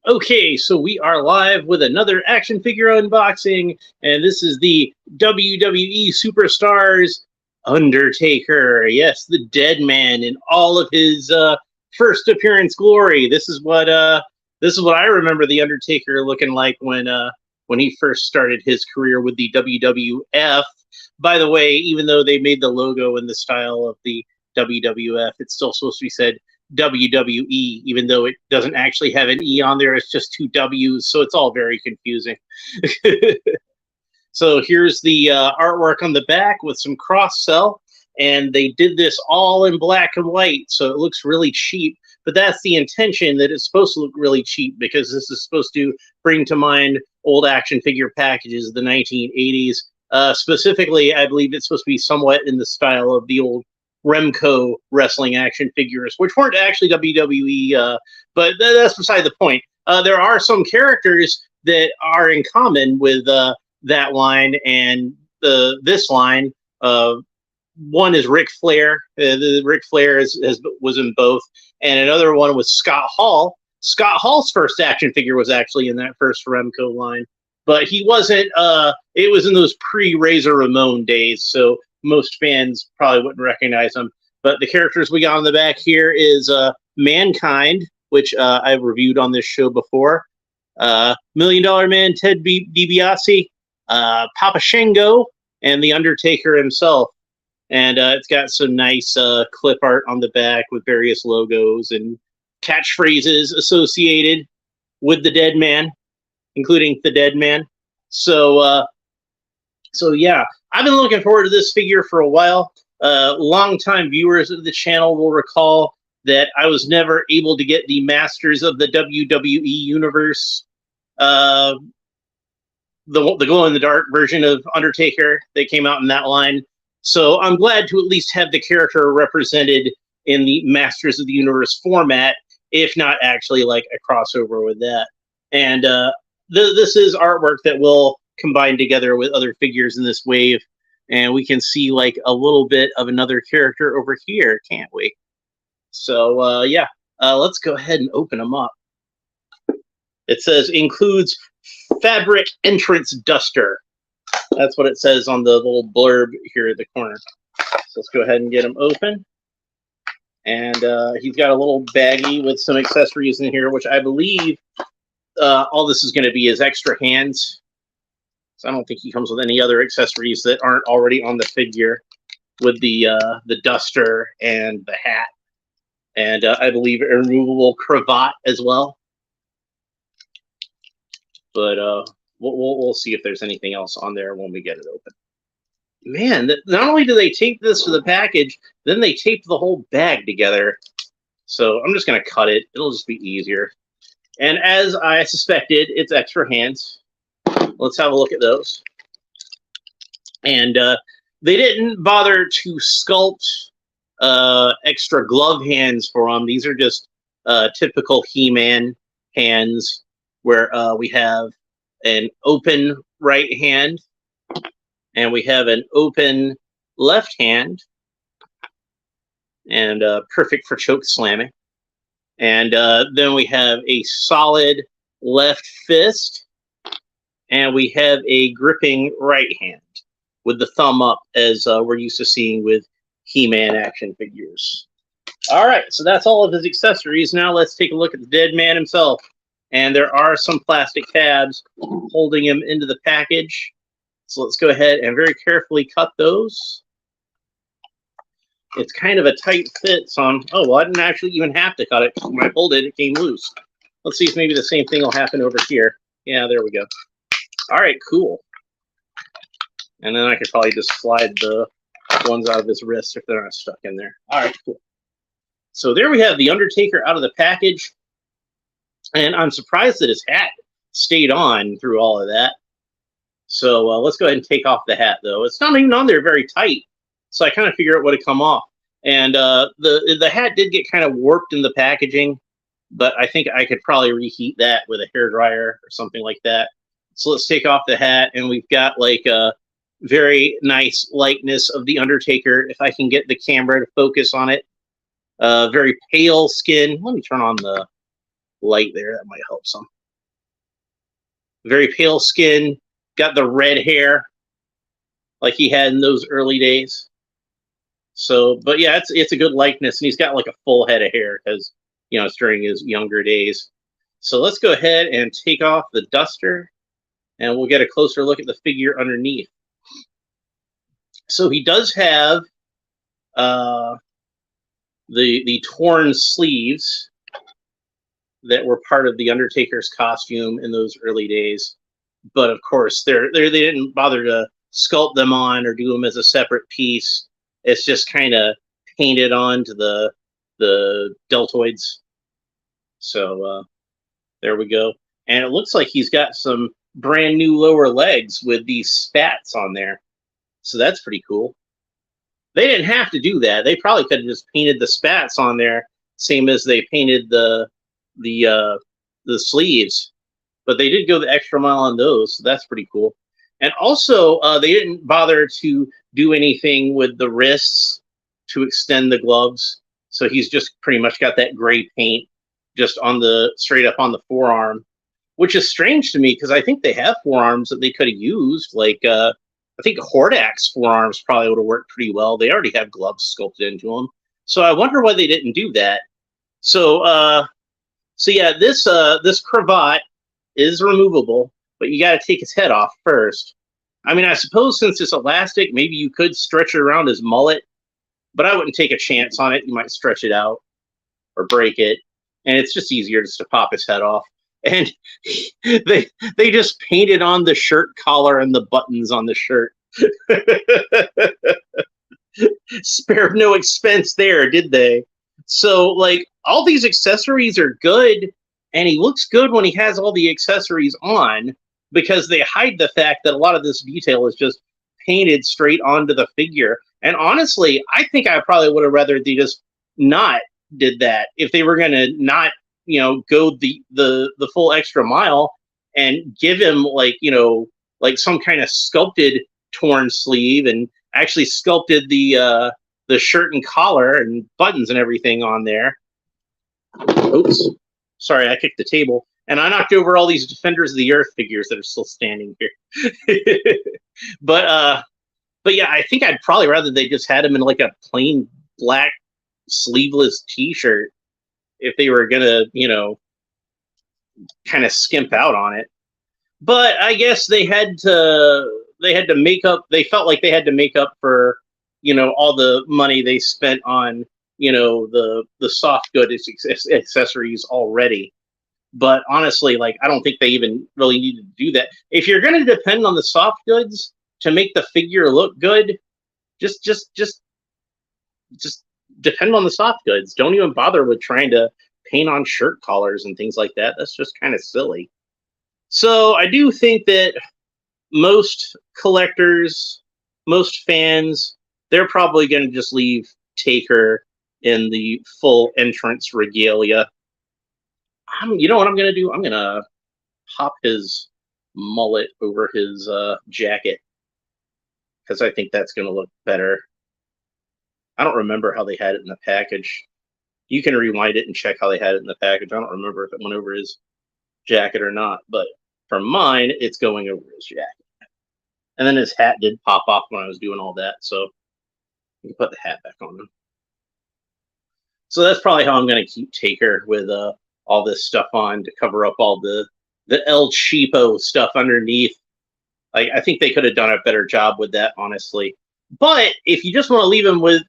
Okay, so we are live with another action figure unboxing, and this is the WWE Superstars Undertaker. Yes, the dead man in all of his first appearance glory. This is what I remember the Undertaker looking like when he first started his career with the WWF. By the way, even though they made the logo in the style of the WWF, it's still supposed to be said WWE, even though it doesn't actually have an E on there. It's just two W's, so it's all very confusing. So here's the artwork on the back with some cross sell, and they did this all in black and white, so it looks really cheap. But that's the intention, that it's supposed to look really cheap, because this is supposed to bring to mind old action figure packages of the 1980s. Specifically, I believe it's supposed to be somewhat in the style of the old Remco wrestling action figures, which weren't actually WWE, but that's beside the point. There are some characters that are in common with that line and this line. One is Ric Flair. Ric Flair was in both, and another one was Scott Hall. Scott Hall's first action figure was actually in that first Remco line, but he wasn't. It was in those pre-Razor Ramon days, so most fans probably wouldn't recognize him. But the characters we got on the back here is Mankind, which I've reviewed on this show before. Million Dollar Man Ted DiBiase, Papa Shango, and the Undertaker himself. And it's got some nice clip art on the back with various logos and catchphrases associated with the dead man, including the dead man. So yeah, I've been looking forward to this figure for a while. Longtime viewers of the channel will recall that I was never able to get the Masters of the WWE Universe, the glow-in-the-dark version of Undertaker that came out in that line. So I'm glad to at least have the character represented in the Masters of the Universe format, if not actually like a crossover with that. And this is artwork that will combine together with other figures in this wave, and we can see like a little bit of another character over here, can't we? So yeah, let's go ahead and open them up. It says includes fabric entrance duster. That's what it says on the little blurb here at the corner. So let's go ahead and get him open. And he's got a little baggie with some accessories in here, which I believe all this is going to be is extra hands. So I don't think he comes with any other accessories that aren't already on the figure, with the duster and the hat, and I believe a removable cravat as well. But we'll see if there's anything else on there when we get it open. Man, not only do they tape this to the package, then they tape the whole bag together. So I'm just going to cut it. It'll just be easier. And as I suspected, it's extra hands. Let's have a look at those. And they didn't bother to sculpt extra glove hands for them. These are just typical He-Man hands, where we have an open right hand, and we have an open left hand, and perfect for choke slamming. And then we have a solid left fist, and we have a gripping right hand with the thumb up, as we're used to seeing with He-Man action figures. All right, so that's all of his accessories. Now let's take a look at the dead man himself. And there are some plastic tabs holding him into the package. So let's go ahead and very carefully cut those. It's kind of a tight fit, so I didn't actually even have to cut it. When I pulled it, it came loose. Let's see if maybe the same thing will happen over here. Yeah, there we go. All right, cool. And then I could probably just slide the ones out of his wrist if they're not stuck in there. All right, cool. So there we have the Undertaker out of the package. And I'm surprised that his hat stayed on through all of that. So let's go ahead and take off the hat, though. It's not even on there very tight, so I kind of figure it would have come off. And the hat did get kind of warped in the packaging, but I think I could probably reheat that with a hairdryer or something like that. So let's take off the hat, and we've got like a very nice likeness of the Undertaker, if I can get the camera to focus on it. Very pale skin. Let me turn on the light there. That might help some. Very pale skin, got the red hair like he had in those early days. So, but yeah, it's a good likeness, and he's got like a full head of hair because it's during his younger days. So let's go ahead and take off the duster, and we'll get a closer look at the figure underneath. So he does have the torn sleeves that were part of the Undertaker's costume in those early days, but of course they didn't bother to sculpt them on or do them as a separate piece. It's just kind of painted onto the deltoids. So there we go. And it looks like he's got some brand new lower legs with these spats on there. So that's pretty cool. They didn't have to do that. They probably could have just painted the spats on there, same as they painted the sleeves. But they did go the extra mile on those, so that's pretty cool. And also, they didn't bother to do anything with the wrists to extend the gloves. So he's just pretty much got that gray paint just straight up on the forearm, which is strange to me because I think they have forearms that they could have used. Like, I think Hordak's forearms probably would have worked pretty well. They already have gloves sculpted into them. So I wonder why they didn't do that. So yeah, this cravat is removable, but you got to take his head off first. I mean, I suppose since it's elastic, maybe you could stretch it around his mullet, but I wouldn't take a chance on it. You might stretch it out or break it, and it's just easier just to pop his head off. And they just painted on the shirt collar and the buttons on the shirt. Spared no expense there, did they? So, like, all these accessories are good, and he looks good when he has all the accessories on, because they hide the fact that a lot of this detail is just painted straight onto the figure. And honestly, I think I probably would have rather they just not did that. If they were going to not, go the full extra mile and give him like some kind of sculpted torn sleeve and actually sculpted the shirt and collar and buttons and everything on there. Oops. Sorry, I kicked the table. And I knocked over all these Defenders of the Earth figures that are still standing here. But yeah, I think I'd probably rather they just had him in like a plain black sleeveless T-shirt if they were gonna, kind of skimp out on it. But I guess they had to make up. They felt like they had to make up for, all the money they spent on, the soft good accessories already. But honestly, like, I don't think they even really needed to do that. If you're going to depend on the soft goods to make the figure look good, just depend on the soft goods. Don't even bother with trying to paint on shirt collars and things like that. That's just kind of silly. So I do think that most collectors, most fans, they're probably going to just leave Taker in the full entrance regalia. You know what I'm going to do? I'm going to pop his mullet over his jacket, because I think that's going to look better. I don't remember how they had it in the package. You can rewind it and check how they had it in the package. I don't remember if it went over his jacket or not, but for mine, it's going over his jacket. And then his hat did pop off when I was doing all that, so you can put the hat back on him. So that's probably how I'm going to keep Taker, with all this stuff on to cover up all the El Cheapo stuff underneath. I think they could have done a better job with that, honestly. But if you just want to leave him with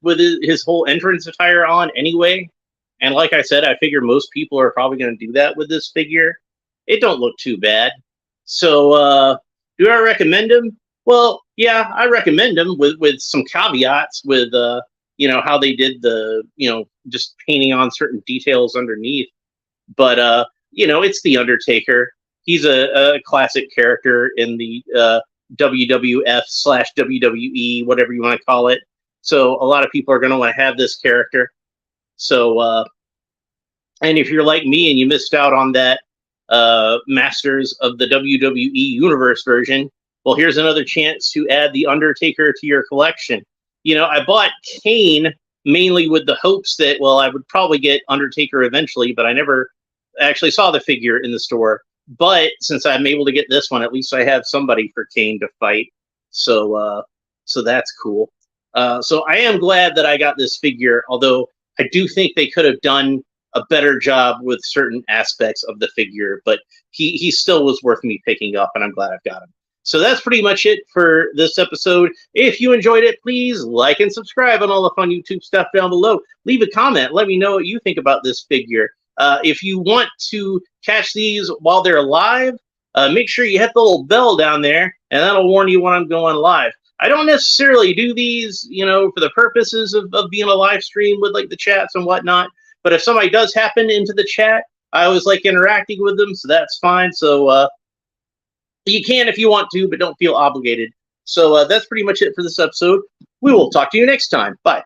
his whole entrance attire on anyway, and like I said, I figure most people are probably going to do that with this figure, it don't look too bad. So do I recommend him? Well, yeah, I recommend him with some caveats, with how they did the just painting on certain details underneath. But it's the Undertaker. He's a classic character in the WWF/WWE, whatever you want to call it. So a lot of people are going to want to have this character. So, and if you're like me and you missed out on that Masters of the WWE Universe version, well, here's another chance to add the Undertaker to your collection. I bought Kane mainly with the hopes that, well, I would probably get Undertaker eventually, but I never actually saw the figure in the store. But since I'm able to get this one, at least I have somebody for Kane to fight. So that's cool. So I am glad that I got this figure, although I do think they could have done a better job with certain aspects of the figure, but he still was worth me picking up, and I'm glad I've got him. So that's pretty much it for this episode. If you enjoyed it, please like and subscribe on all the fun YouTube stuff down below. Leave a comment. Let me know what you think about this figure. If you want to catch these while they're live, make sure you hit the little bell down there, and that'll warn you when I'm going live. I don't necessarily do these, for the purposes of being a live stream with like the chats and whatnot. But if somebody does happen into the chat, I always like interacting with them, so that's fine. So you can if you want to, but don't feel obligated. So that's pretty much it for this episode. We will talk to you next time. Bye.